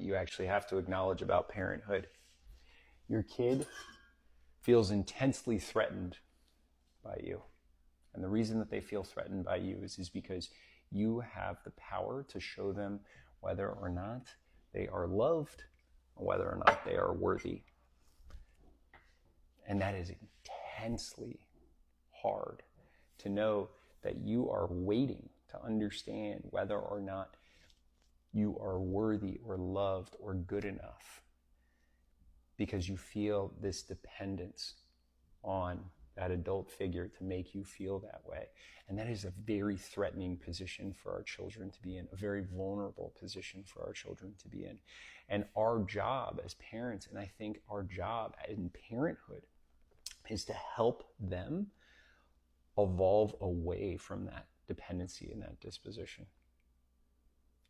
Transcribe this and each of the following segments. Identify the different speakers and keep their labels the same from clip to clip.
Speaker 1: you actually have to acknowledge about parenthood. Your kid feels intensely threatened by you. And the reason that they feel threatened by you is because you have the power to show them whether or not they are loved, or whether or not they are worthy. And that is intensely hard, to know that you are waiting to understand whether or not you are worthy or loved or good enough, because you feel this dependence on that adult figure to make you feel that way. And that is a very threatening position for our children to be in, a very vulnerable position for our children to be in. And our job as parents, and I think our job in parenthood, is to help them evolve away from that dependency and that disposition,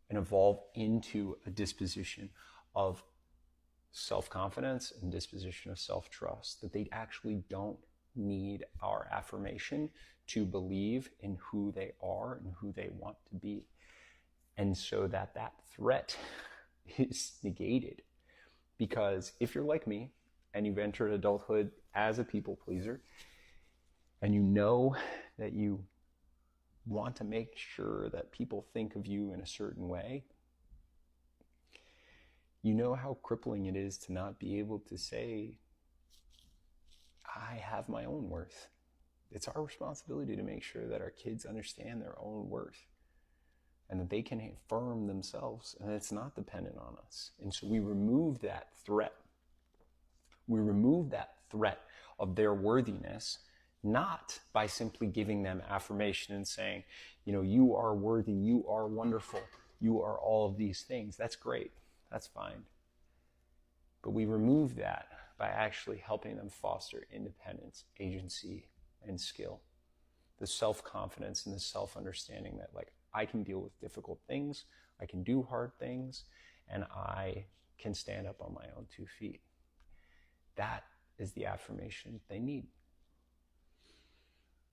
Speaker 1: and evolve into a disposition of self-confidence and disposition of self-trust, that they actually don't need our affirmation to believe in who they are and who they want to be. And so that threat is negated. Because if you're like me and you've entered adulthood as a people pleaser, and you know that you want to make sure that people think of you in a certain way, you know how crippling it is to not be able to say, I have my own worth. It's our responsibility to make sure that our kids understand their own worth and that they can affirm themselves, and it's not dependent on us. And so we remove that threat. We remove that threat of their worthiness, not by simply giving them affirmation and saying, you are worthy, you are wonderful, you are all of these things. That's great. That's fine. But we remove that by actually helping them foster independence, agency, and skill. The self-confidence and the self-understanding that, I can deal with difficult things, I can do hard things, and I can stand up on my own 2 feet. That is the affirmation they need.